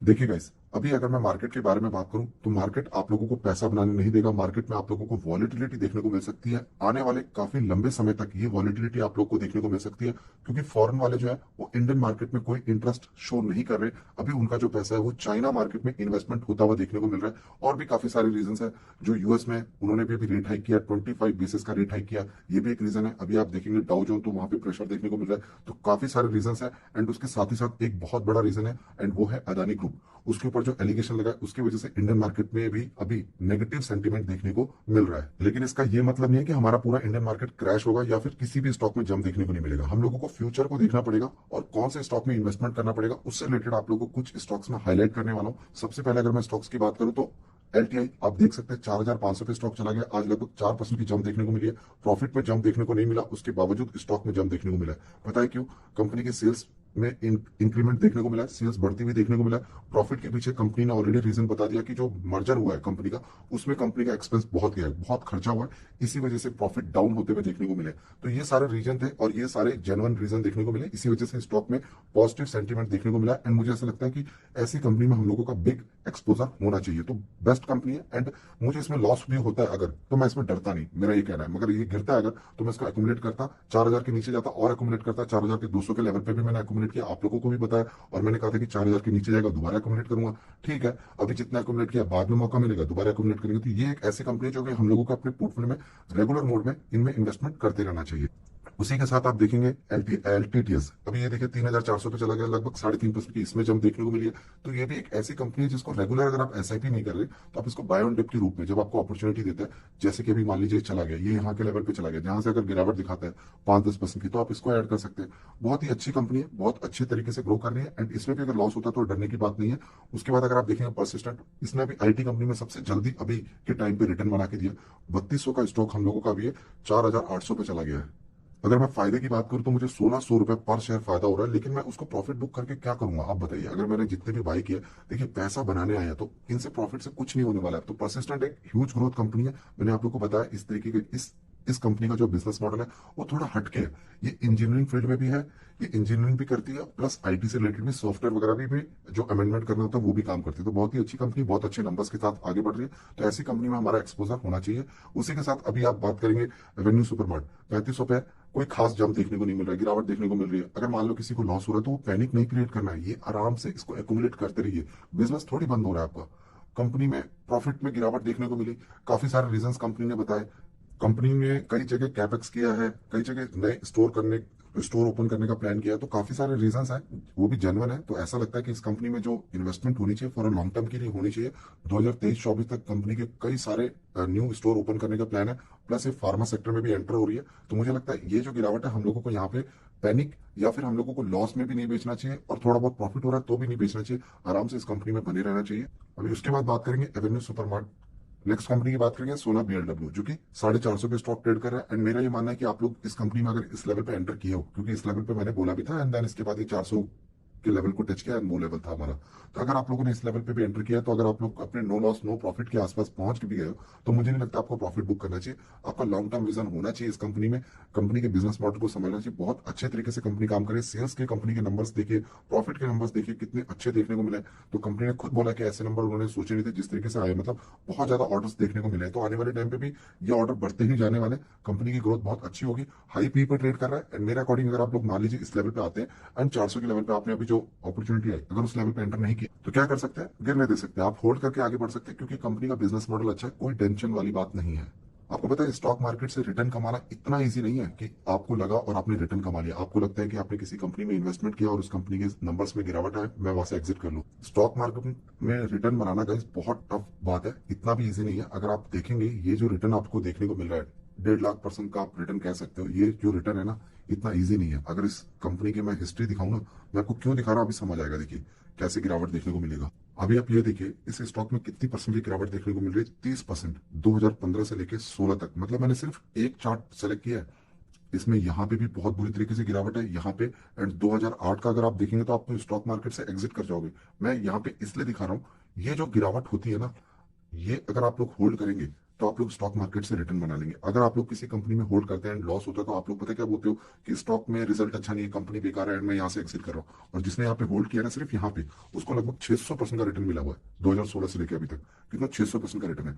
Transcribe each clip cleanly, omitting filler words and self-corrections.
देखिए गाइस, अभी अगर मैं मार्केट के बारे में बात करूं तो मार्केट आप लोगों को पैसा बनाने नहीं देगा। मार्केट में आप लोगों को वॉलेटिलिटी देखने को मिल सकती है। आने वाले काफी लंबे समय तक ये वॉलेटिलिटी आप लोगों को देखने को मिल सकती है, क्योंकि फॉरेन वाले जो है वो इंडियन मार्केट में कोई इंटरेस्ट शो नहीं कर रहे। अभी उनका जो पैसा है वो चाइना मार्केट में इन्वेस्टमेंट होता हुआ देखने को मिल रहा है। और भी काफी सारे रीजन है। जो यूएस में उन्होंने भी अभी रेट हाइक किया, 25 बेसिस का रेट हाइक किया, ये भी एक रीजन है। अभी आप देखेंगे डाउ जोन, तो वहां पे प्रेशर देखने को मिल रहा है। तो काफी सारे रीजन है। एंड उसके साथ ही साथ एक बहुत बड़ा रीजन है, एंड वो है अदानी ग्रुप। उसके ऊपर जो एलिगेशन लगा है, उसकी वजह से इंडियन मार्केट में भी अभी नेगेटिव सेंटीमेंट देखने को मिल रहा है। लेकिन इसका ये मतलब नहीं है कि हमारा पूरा इंडियन मार्केट क्रैश होगा या फिर किसी भी स्टॉक में जंप देखने को नहीं मिलेगा। हम लोगों को फ्यूचर को देखना पड़ेगा और कौन से स्टॉक में इन्वेस्टमेंट करना पड़ेगा, उससे रिलेटेड आप लोगों को कुछ स्टॉक्स में हाईलाइट करने वाला हूं। सबसे पहले अगर मैं स्टॉक्स की बात करूं तो एलटीआई आप देख सकते हैं 4,500 पे स्टॉक चला गया। आज लगभग 4% की जंप देखने को मिली है। प्रॉफिट में जंप देखने को नहीं मिला, उसके बावजूद स्टॉक में जंप देखने को मिला है। पता है क्यों? कंपनी के सेल्स में इंक्रीमेंट देखने को मिला है, सेल्स बढ़ती हुई देखने को मिला है। प्रॉफिट के पीछे कंपनी ने ऑलरेडी रीजन बता दिया कि जो मर्जर हुआ है कंपनी का, उसमें कंपनी का एक्सपेंस बहुत गया है, बहुत खर्चा हुआ है। इसी वजह से प्रॉफिट डाउन होते हुए देखने को मिले। तो ये सारे रीजन थे और ये सारे जेन्युइन रीजन देखने को मिले। इसी वजह से स्टॉक में पॉजिटिव सेंटीमेंट देखने को मिला। एंड मुझे ऐसा लगता है कि ऐसी कंपनी में हम लोगों का बिग एक्सपोजर होना चाहिए। तो बेस्ट कंपनी है। एंड मुझे इसमें लॉस भी होता है अगर, तो मैं इसमें डरता नहीं, मेरा ये कहना है। मगर ये गिरता है अगर, तो मैं इसको एक्यूमुलेट करता, 4,000 के नीचे जाता और एक्यूमुलेट करता। 4,200 के लेवल पे भी मैंने एक्यूमुलेट किया, आप लोगों को भी बताया। और मैंने कहा था कि 4,000 के नीचे जाएगा दोबारा एक्यूमुलेट करूंगा। ठीक है, अभी जितना एक्यूमुलेट किया, बाद में मौका मिलेगा दोबारा एक्यूमुलेट करेंगे। तो ये एक ऐसी कंपनी है जो कि हम लोगों को अपने पोर्टफोलियो में रेगुलर मोड में इनमें इन्वेस्टमेंट करते रहना चाहिए। उसी के साथ आप देखेंगे एलटीटीएस, अभी ये देखिए 3,400 पे चला गया, लगभग 3.5% की इसमें जंप देखने को मिली है। तो ये भी एक ऐसी कंपनी है जिसको रेगुलर अगर आप एसआईपी नहीं कर रहे, तो आप इसको बाय ऑन डिप के रूप में जब आपको अपॉर्चुनिटी देता है, जैसे कि अभी मान लीजिए चला गया, ये यहाँ के लेवल पे चला गया, जहां से अगर गिरावट दिखाता है 5-10% की, तो आप इसको ऐड कर सकते हैं। बहुत ही अच्छी कंपनी है, बहुत अच्छे तरीके से ग्रो कर रही है। एंड इसमें भी अगर लॉस होता है तो डरने की बात नहीं है। उसके बाद अगर आप देखेंगे परसिस्टेंट, इसने अभी आईटी कंपनी में सबसे जल्दी अभी के टाइम पे रिटर्न बना के दिया। 3200 का स्टॉक हम लोगों का अभी 4,800 पे चला गया है। अगर मैं फायदे की बात करूं तो मुझे 1,600 रुपए पर शेयर फायदा हो रहा है। लेकिन मैं उसको प्रॉफिट बुक करके क्या करूंगा, आप बताइए। अगर मैंने जितने भी बाई किए, देखिए पैसा बनाने आया तो इनसे प्रॉफिट से कुछ नहीं होने वाला है। तो परसिस्टेंट एक ह्यूज ग्रोथ कंपनी है। मैंने आप लोग को बताया इस तरीके के इस कंपनी का जो बिजनेस मॉडल है वो थोड़ा हटके है। ये इंजीनियरिंग फील्ड में भी है, ये इंजीनियरिंग भी करती है, प्लस आईटी से रिलेटेड भी सॉफ्टवेयर वगैरह भी जो अमेंडमेंट करना होता है वो भी काम करती है। तो बहुत ही अच्छी कंपनी, बहुत अच्छे नंबर्स के साथ आगे बढ़ रही है। तो ऐसी कंपनी में हमारा एक्सपोजर होना चाहिए। उसी के साथ अभी आप बात करेंगे एवेन्यू सुपरमार्ट, 3500 पे कोई खास जंप देखने को नहीं मिल रहा है, गिरावट देखने को मिल रही है। अगर मान लो किसी को लॉस हो रहा है तो वो पैनिक नहीं क्रिएट करना है, ये आराम से इसको एक्यूमुलेट करते रहिए। बिजनेस थोड़ी बंद हो रहा है आपका। कंपनी में प्रॉफिट में गिरावट देखने को मिली, काफी सारे रीजंस कंपनी ने बताए। कंपनी ने कई जगह कैपेक्स किया है, कई जगह नए स्टोर ओपन करने का प्लान किया है। तो काफी सारे रीजंस हैं, वो भी जेन्युइन है। तो ऐसा लगता है कि इस कंपनी में जो इन्वेस्टमेंट होनी चाहिए फॉर अ लॉन्ग टर्म के लिए होनी चाहिए। 2023-24 तक कंपनी के कई सारे न्यू स्टोर ओपन करने का प्लान है। प्लस ये फार्मा सेक्टर में भी एंटर हो रही है। तो मुझे लगता है ये जो गिरावट है, हम लोगों को यहाँ पे पैनिक या फिर हम लोगों को लॉस में भी नहीं बेचना चाहिए, और थोड़ा बहुत प्रॉफिट हो रहा है तो भी नहीं बेचना चाहिए। आराम से इस कंपनी में बने रहना चाहिए। अभी उसके बाद बात करेंगे एवेन्यू सुपरमार्ट। नेक्स्ट कंपनी की बात करेंगे सोना बीएलडब्ल्यू, जो कि 450 पे स्टॉक ट्रेड कर रहा है। एंड मेरा ये मानना है कि आप लोग इस कंपनी में अगर इस लेवल पे एंटर किए हो, क्योंकि इस लेवल पे मैंने बोला भी था, एंड देन इसके बाद ये 400 के लेवल को टच किया, वो लेवल था हमारा। तो अगर आप लोगों ने इस लेवल पे भी एंटर किया, तो अगर आप लोग अपने नो लॉस नो प्रॉफिट के आसपास पहुंच भी गए हो, तो मुझे नहीं लगता आपको प्रॉफिट बुक करना चाहिए। आपका लॉन्ग टर्म विजन होना चाहिए इस कंपनी में, कंपनी के बिजनेस मॉडल को समझना चाहिए। बहुत अच्छे तरीके से कंपनी काम करे, सेल्स के कंपनी के नंबर्स देखिए, प्रॉफिट के नंबर्स देखिए कितने अच्छे देखने को मिले। तो कंपनी ने खुद बोला कि ऐसे नंबर उन्होंने सोचे नहीं थे जिस तरीके से आए, मतलब बहुत ज्यादा ऑर्डर्स देखने को मिले। तो आने वाले टाइम पे भी ये ऑर्डर बढ़ते ही जाने वाले, कंपनी की ग्रोथ बहुत अच्छी होगी। हाई पी पर ट्रेड कर रहा है। एंड मेरे अकॉर्डिंग अगर आप लोग मान लीजिए इस लेवल पे आते हैं, एंड 400 के लेवल पे आपने अभी जो अपॉर्चुनिटी आई, अगर उस लेवल पे एंटर नहीं किया, तो क्या कर सकते हैं, गिरने दे सकते हैं। आप होल्ड करके आगे बढ़ सकते हैं, क्योंकि कंपनी का बिजनेस मॉडल अच्छा है, कोई टेंशन वाली बात नहीं है। आपको पता है स्टॉक मार्केट से रिटर्न कमाना इतना इजी नहीं है कि आपको लगा और आपने रिटर्न कमा लिया। आपको लगता है कि आपने किसी कंपनी में इन्वेस्टमेंट किया और उस कंपनी के नंबर्स में गिरावट आए, मैं वहां से एग्जिट कर लूं। स्टॉक मार्केट में रिटर्न बनाना गाइस बहुत टफ बात है, इतना भी इजी नहीं है। अगर आप देखेंगे ये जो रिटर्न आपको देखने को मिल रहा है, 1.5 लाख% का आप रिटर्न कह सकते हो, ये जो रिटर्न है ना, इतना इजी नहीं है। अगर इस कंपनी की मैं हिस्ट्री दिखाऊं ना, मैं आपको क्यों दिखा रहा हूं अभी समझ आएगा। देखिए कैसे गिरावट देखने को मिलेगा। अभी आप ये देखिए इस स्टॉक में कितनी परसेंट की गिरावट देखने को मिल रही है, 30%। 2015 से लेके 16 तक, मतलब मैंने सिर्फ एक चार्ट सेलेक्ट किया है, इसमें यहाँ पे भी बहुत बुरी तरीके से गिरावट है यहाँ पे। एंड 2008 का अगर आप देखेंगे तो आप तो स्टॉक मार्केट से एग्जिट कर जाओगे। मैं यहाँ पे इसलिए दिखा रहा हूँ, ये जो गिरावट होती है ना, ये अगर आप लोग होल्ड करेंगे तो आप लोग स्टॉक मार्केट से रिटर्न बना लेंगे। अगर आप लोग किसी कंपनी में होल्ड करते हैं एंड लॉस होता है तो आप लोग पता है क्या बोलते हो कि स्टॉक में रिजल्ट अच्छा नहीं है, कंपनी बेकार है एंड मैं यहाँ से एग्जिट कर रहा हूँ। और जिसने यहाँ पे होल्ड किया ना सिर्फ यहाँ पे, उसको लगभग 600% का रिटर्न मिला हुआ है 2016 से लेकर अभी तक। कितना 600% का रिटर्न है।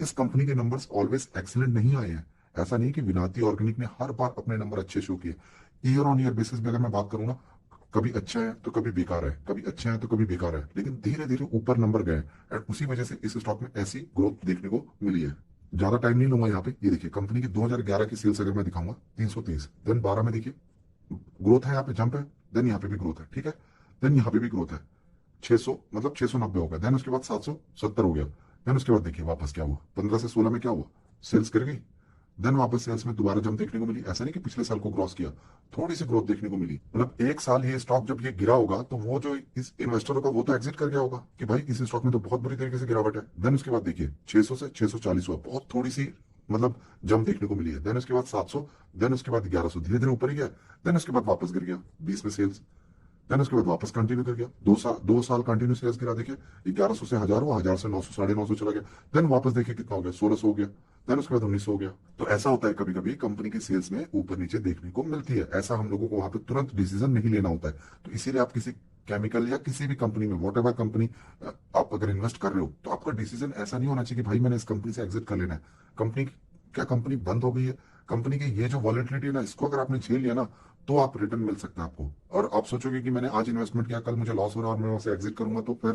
इस कंपनी के नंबर्स ऑलवेज एक्सीलेंट नहीं आए हैं। ऐसा नहीं कि विनाती ऑर्गेनिक ने हर बार अपने नंबर अच्छे शो किए। ईयर ऑन ईयर बेसिस पे अगर मैं बात करूँ ना, कभी अच्छा है तो कभी बेकार है, कभी अच्छा है तो कभी बेकार है, लेकिन धीरे धीरे ऊपर नंबर गए एंड उसी वजह से इस स्टॉक में ऐसी ग्रोथ देखने को मिली है। ज्यादा टाइम नहीं लूंगा यहाँ पे। ये देखिए कंपनी की 2011 की सेल्स अगर मैं दिखाऊंगा 323, देन 12 में देखिए ग्रोथ है, यहाँ पे जंप है, देन यहाँ पे भी ग्रोथ है, ठीक है, देन यहाँ पे भी ग्रोथ है। 600 मतलब 690 हो गया, देन उसके बाद 770 हो गया, देन उसके बाद देखिए वापस क्या हुआ, 15 से 16 में क्या हुआ, सेल्स गिर गई, देन वापस सेल्स में दोबारा जंप देखने को मिली। ऐसा नहीं कि पिछले साल को क्रॉस किया, थोड़ी सी ग्रोथ देखने को मिली। मतलब एक साल ये स्टॉक जब ये गिरा होगा तो वो जो इस इन्वेस्टर होगा वो तो एग्जिट कर गया होगा कि भाई इस स्टॉक में तो बहुत बुरी तरीके से गिरावट है। देन उसके बाद देखिए 600 से 640 हुआ, बहुत थोड़ी सी मतलब जंप देखने को मिली है। देन उसके बाद 700, देन उसके बाद 1100, धीरे धीरे ऊपर ही गया। देन उसके बाद वापस गिर गया 20 में सेल्स, देन उसके बाद वापस कंटिन्यू कर गया। 2 साल कंटिन्यू सेल्स गिरा, देखिए 1100 से 1000 हुआ, 1000 से 900, 950 चला गया। देन वापस देखिए कितना हो गया, 1600 हो गया, देन उसके बाद 1900 हो गया। तो ऐसा होता है कभी कभी कंपनी की सेल्स में ऊपर नीचे देखने को मिलती है। ऐसा हम लोगों को वहां पे तुरंत डिसीजन नहीं लेना होता है। तो इसीलिए आप किसी केमिकल या किसी भी कंपनी में वॉट एवर कंपनी आप अगर इन्वेस्ट कर रहे हो तो आपका डिसीजन ऐसा नहीं होना चाहिए कि भाई मैंने इस कंपनी से एग्जिट कर लेना है। कंपनी क्या कंपनी बंद हो गई है, कंपनी की ये जो वॉलेटिलिटी है ना, इसको अगर आपने झेल लिया ना तो आप रिटर्न मिल सकता है आपको। और आप सोचोगे कि मैंने आज इन्वेस्टमेंट किया, कल मुझे लॉस हो रहा है और मैं वहां से एग्जिट करूंगा, तो फिर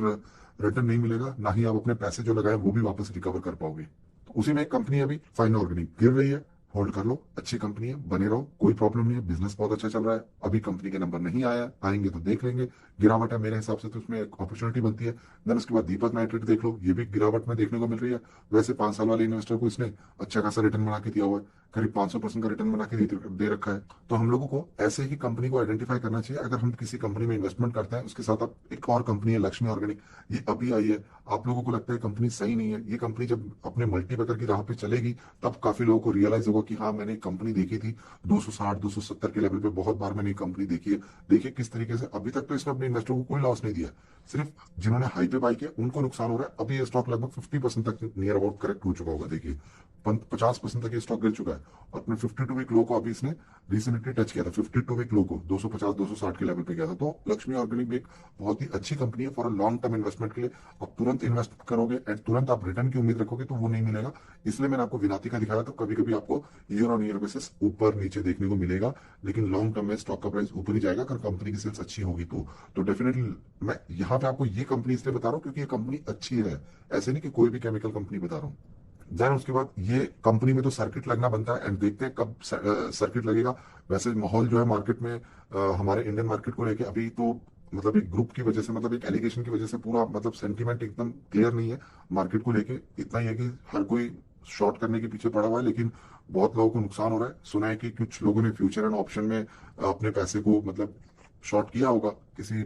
रिटर्न नहीं मिलेगा, ना ही आप अपने पैसे जो लगाए वो भी वापस रिकवर कर पाओगे। तो उसी में एक कंपनी अभी फाइन ऑर्गेनिक गिर रही है, होल्ड कर लो, अच्छी कंपनी है, बने रहो, कोई प्रॉब्लम नहीं है, बिजनेस बहुत अच्छा चल रहा है। अभी कंपनी के नंबर नहीं आया, आएंगे तो देख लेंगे। गिरावट है मेरे हिसाब से तो उसमें एक अपॉर्चुनिटी बनती है। देन उसके बाद दीपक नाइट्रेट देख लो, ये भी गिरावट में देखने को मिल रही है। वैसे 5 साल वाले इन्वेस्टर को इसने अच्छा खासा रिटर्न बना के दिया हुआ है, करीब 500% का रिटर्न बना के दे रखा है। तो हम लोगों को ऐसे ही कंपनी को आइडेंटिफाई करना चाहिए। अगर हम किसी कंपनी में इन्वेस्टमेंट करते हैं, उसके साथ आप एक और कंपनी है लक्ष्मी ऑर्गेनिक, ये अभी आई है, आप लोगों को लगता है कंपनी सही नहीं है, ये कंपनी जब अपने मल्टीबैगर की राह पे चलेगी तब काफी लोगों को रियलाइज होगा कि हाँ मैंने एक कंपनी देखी थी 260 270 के लेवल पे, बहुत बार मैंने कंपनी देखी है। देखिए किस तरीके से अभी तक तो इसने अपने इन्वेस्टर को कोई लॉस नहीं दिया, सिर्फ जिन्होंने हाई पे बाई किया उनको नुकसान हो रहा है। अभी ये स्टॉक लगभग 50% तक नियर अबाउट करेक्ट हो चुका होगा, देखिए 50% तक ये स्टॉक गिर चुका है। और अपने 52 वीक लो को अभी इसने रिसेंटली टच किया था, 52 वीक लो को 250 260 के लेवल पे गया था। तो लक्ष्मी ऑर्गेनिक भी एक बहुत ही अच्छी कंपनी है for a long term investment के लिए। आप तुरंत इन्वेस्ट करोगे एंड तुरंत आप रिटर्न की उम्मीद रखोगे तो वो नहीं मिलेगा। इसलिए मैंने आपको विनाती का दिखाया, तो कभी कभी आपको ईयर ऑन ईयर बेसिस ऊपर नीचे देखने को मिलेगा, लेकिन लॉन्ग टर्म में स्टॉक का प्राइस ऊपर ही जाएगा अगर कंपनी की सेल्स अच्छी होगी तो डेफिनेटली मैं यहाँ पे आपको ये कंपनी इसलिए बता रहा हूँ क्योंकि ये कंपनी अच्छी है, ऐसे नहीं कि कोई भी केमिकल कंपनी बता रहा हूँ। देन उसके बाद ये कंपनी में तो सर्किट लगना बनता है एंड देखते हैं कब सर्किट लगेगा। वैसे माहौल जो है मार्केट में हमारे इंडियन मार्केट को लेके अभी तो मतलब एक ग्रुप की वजह से, मतलब एक एलिगेशन की वजह से पूरा मतलब सेंटीमेंट एकदम क्लियर नहीं है मार्केट को लेके। इतना ही है कि हर कोई शॉर्ट करने के पीछे पड़ा हुआ है, लेकिन बहुत लोगों को नुकसान हो रहा है। सुना है कि कुछ लोगों ने फ्यूचर एंड ऑप्शन में अपने पैसे को मतलब शॉर्ट किया होगा किसी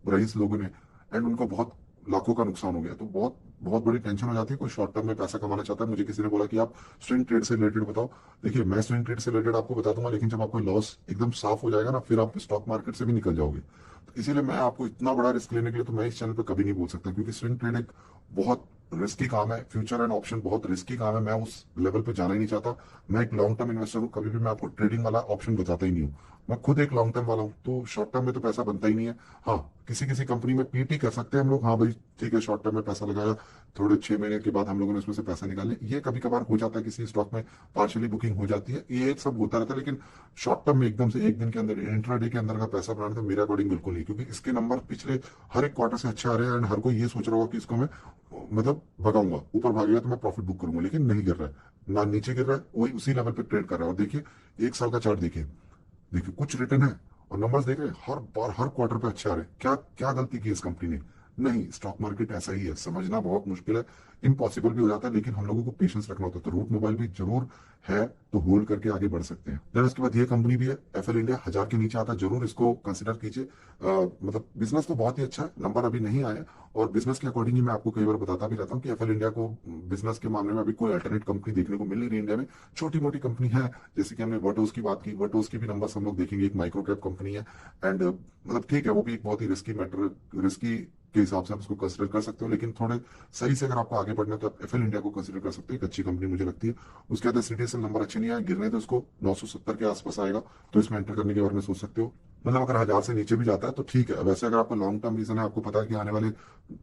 रईस लोगों ने, एंड उनको बहुत लाखों का नुकसान हो गया। तो बहुत बहुत बड़ी टेंशन हो जाती है। कोई शॉर्ट टर्म में पैसा कमाना चाहता है, मुझे किसी ने बोला कि आप स्विंग ट्रेड से रिलेटेड बताओ। देखिए मैं स्विंग ट्रेड से रिलेटेड आपको बता दूंगा, लेकिन जब आपको लॉस एकदम साफ हो जाएगा ना, फिर आप स्टॉक मार्केट से भी निकल जाओगे। तो इसीलिए मैं आपको इतना बड़ा रिस्क लेने के लिए तो मैं इस चैनल पे कभी नहीं बोल सकता, क्योंकि स्विंग ट्रेड एक बहुत रिस्की काम है, फ्यूचर एंड ऑप्शन बहुत रिस्की काम है। मैं उस लेवल पे जाना ही नहीं चाहता। मैं एक लॉन्ग टर्म इन्वेस्टर हूँ, कभी भी मैं आपको ट्रेडिंग वाला ऑप्शन बताता ही नहीं हूँ। मैं खुद एक लॉन्ग टर्म वाला हूँ, तो शॉर्ट टर्म में तो पैसा बनता ही नहीं है। हाँ किसी किसी कंपनी में पीटी कर सकते हैं हम लोग, हाँ भाई ठीक है शॉर्ट टर्म में पैसा लगाया, थोड़े 6 महीने के बाद हम लोगों ने उसमें से पैसा निकाले, ये कभी कभार हो जाता है, किसी स्टॉक में पार्शियली बुकिंग हो जाती है, ये सब होता रहता है। लेकिन शॉर्ट टर्म में एकदम से एक दिन के अंदर इंट्राडे के अंदर का पैसा बनाना तो मेरे अकॉर्डिंग बिल्कुल नहीं, क्योंकि इसके नंबर पिछले हर एक क्वार्टर से अच्छे आ रहे हैं एंड हर कोई ये सोच रहा होगा कि इसको मैं मतलब भगाऊंगा, ऊपर भागेगा तो मैं प्रॉफिट बुक करूंगा, लेकिन नहीं गिर रहा है ना नीचे गिर रहा है, वही उसी लेवल पे ट्रेड कर रहा है। और देखिए 1 साल का चार्ट देखिए, देखिए कुछ रिटर्न है और नंबर्स देख रहे हैं हर बार हर क्वार्टर पे अच्छे आ रहे हैं। क्या क्या गलती की इस कंपनी ने? नहीं, स्टॉक मार्केट ऐसा ही है, समझना बहुत मुश्किल है, इम्पॉसिबल भी हो जाता है, लेकिन हम लोगों को पेशेंस रखना होता है। तो रूट मोबाइल भी जरूर है, तो होल्ड करके आगे बढ़ सकते हैं। देन उसके बाद ये कंपनी भी है एफएल इंडिया, 1000 के नीचे आता है, जरूर इसको कंसिडर कीजिए। मतलब बिजनेस तो बहुत ही अच्छा है, नंबर अभी नहीं आया, और बिजनेस के अकॉर्डिंग ही मैं आपको कई बार बताता भी रहता हूँ कि एफएल इंडिया को बिजनेस के मामले में अभी कोई अल्टरनेट कंपनी देखने को मिल नहीं रही इंडिया में। छोटी मोटी कंपनी है, जैसे कि हमने वर्टोस की बात की, वर्टोस की भी नंबर्स हम लोग देखेंगे, एक माइक्रो कैप कंपनी है एंड मतलब ठीक है वो भी एक बहुत ही रिस्की मैटर, रिस्की के हिसाब से आप उसको कंसिडर कर सकते हो, लेकिन थोड़े सही से अगर आपको आगे बढ़ना है तो आप एफएल इंडिया को कंसिडर कर सकते हो, एक अच्छी कंपनी मुझे लगती है। उसके बाद सीटीएसएल नंबर अच्छे नहीं आए, गिरने तो उसको 970 के आसपास आएगा, तो इसमें एंटर करने के बारे में सोच सकते हो। मतलब अगर 1000 से नीचे भी जाता है तो ठीक है। वैसे अगर आपको लॉन्ग टर्म रीजन है, आपको पता है कि आने वाले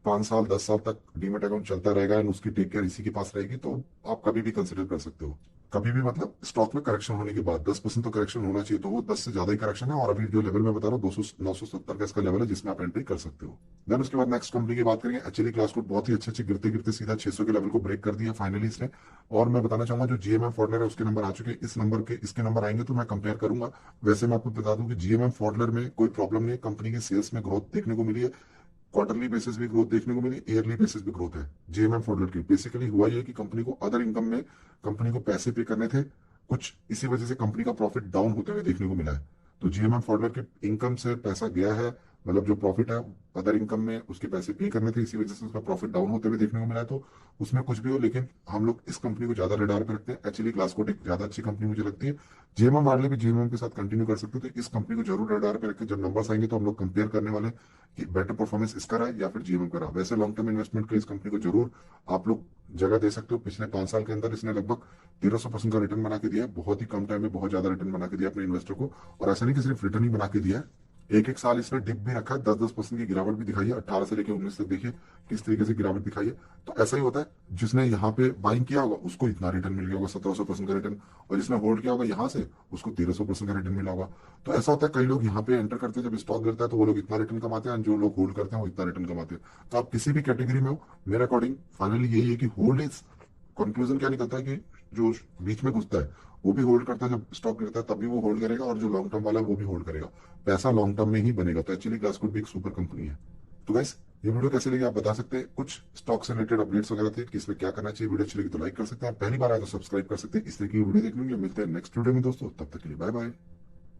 5 साल 10 साल तक डीमेट अकाउंट चलता रहेगा एंड उसकी टेक केयर इसी के पास रहेगी, तो आप कभी भी कंसिडर कर सकते हो। कभी भी मतलब स्टॉक में करेक्शन होने के बाद 10% तो करेक्शन होना चाहिए, तो वो 10 से ज्यादा ही करेक्शन है, और अभी जो लेवल मैं बता रहा हूँ 970 का इसका लेवल है जिसमें आप एंट्री कर सकते हो। देन उसके बाद नेक्स्ट कंपनी की बात करेंगे, एचएलई ग्लासकोट। बहुत ही अच्छे अच्छे गिरते गिरते सीधा 600 के लेवल को ब्रेक कर दिया फाइनली इसने। और मैं बताना चाहूंगा जो जीएमएम फॉर्डलर है उसके नंबर आ चुके हैं, इस नंबर के इसके नंबर आएंगे तो मैं कंपेयर करूंगा। वैसे मैं आपको बता दूं कि जीएमएम फॉर्डलर में कोई प्रॉब्लम नहीं है, कंपनी के सेल्स में ग्रोथ देखने को मिली है, क्वार्टरली बेसिस भी ग्रोथ देखने को मिली, ईयरली बेसिस भी ग्रोथ है जीएमएम फॉर्डलर की। बेसिकली हुआ ये कि कंपनी को अदर इनकम में कंपनी को पैसे पे करने थे कुछ, इसी वजह से कंपनी का प्रॉफिट डाउन होते हुए देखने को मिला है। तो जीएमएम फॉर्डलर के इनकम से पैसा गया है, मतलब जो प्रॉफिट है अदर इनकम में उसके पैसे पे करने थे, इसी वजह से उसका प्रॉफिट डाउन होते हुए देखने को मिला है। तो उसमें कुछ भी हो, लेकिन हम लोग इस कंपनी को ज्यादा रडार पे रखते हैं। एक्चुअली ग्लासकोट एक ज्यादा अच्छी कंपनी मुझे लगती है। जीएमएम वाले भी जीएमएम के साथ कंटिन्यू कर सकते हो, तो इस कंपनी को जरूर रडार पे रखें। जब नंबर्स आएंगे तो हम लोग कंपेयर करने वाले कि बेटर परफॉर्मेंस इसका रहा है या फिर जीएमएम का रहा। वैसे लॉन्ग टर्म इन्वेस्टमेंट के लिए इस कंपनी को जरूर आप लोग जगह दे सकते हो। पिछले 5 साल के अंदर इसने लगभग 1300% का रिटर्न बना के दिया है, बहुत ही कम टाइम में बहुत ज्यादा रिटर्न बना के दिया अपने इन्वेस्टर को। और ऐसा नहीं कि सिर्फ रिटर्न ही बना के दिया है, एक एक साल इसने डिप भी रखा है, 10-10% की गिरावट भी दिखाई है। 18 से लेकर 19 तक देखिए किस तरीके से गिरावट दिखाई है। तो ऐसा ही होता है, जिसने यहाँ पे बाइंग किया होगा उसको इतना रिटर्न मिल गया होगा, 1700% का रिटर्न, और जिसने होल्ड किया होगा यहाँ से उसको 1300% का रिटर्न मिला होगा। तो ऐसा होता है, कई लोग यहाँ पे एंटर करते हैं जब स्टॉक गिरता है तो वो लोग इतना रिटर्न कमाते हैं, जो लोग होल्ड करते हैं वो इतना रिटर्न कमाते हैं। तो आप किसी भी कैटेगरी में हो, मेरे अकॉर्डिंग फाइनली यही है कि होल्ड इज, कंक्लूजन क्या निकलता है कि जो बीच में घुसता है वो भी होल्ड करता है, जब स्टॉक गिरता है तब भी वो होल्ड करेगा, और जो लॉन्ग टर्म वाला है वो भी होल्ड करेगा। पैसा लॉन्ग टर्म में ही बनेगा। तो एक्चुअली ग्लासकोट भी एक सुपर कंपनी है। तो गाइस, ये वीडियो कैसे लगी आप बता सकते हैं। कुछ स्टॉक से रिलेटेड अपडेट्स वगैरह थे कि इसमें क्या करना चाहिए। वीडियो अच्छी लगी तो लाइक कर सकते हैं, आप पहली बार आए तो सब्सक्राइब कर सकते हैं। इस तरह की वीडियो देखने के लिए मिलते हैं नेक्स्ट वीडियो में दोस्तों, तब तक के लिए बाय बाय।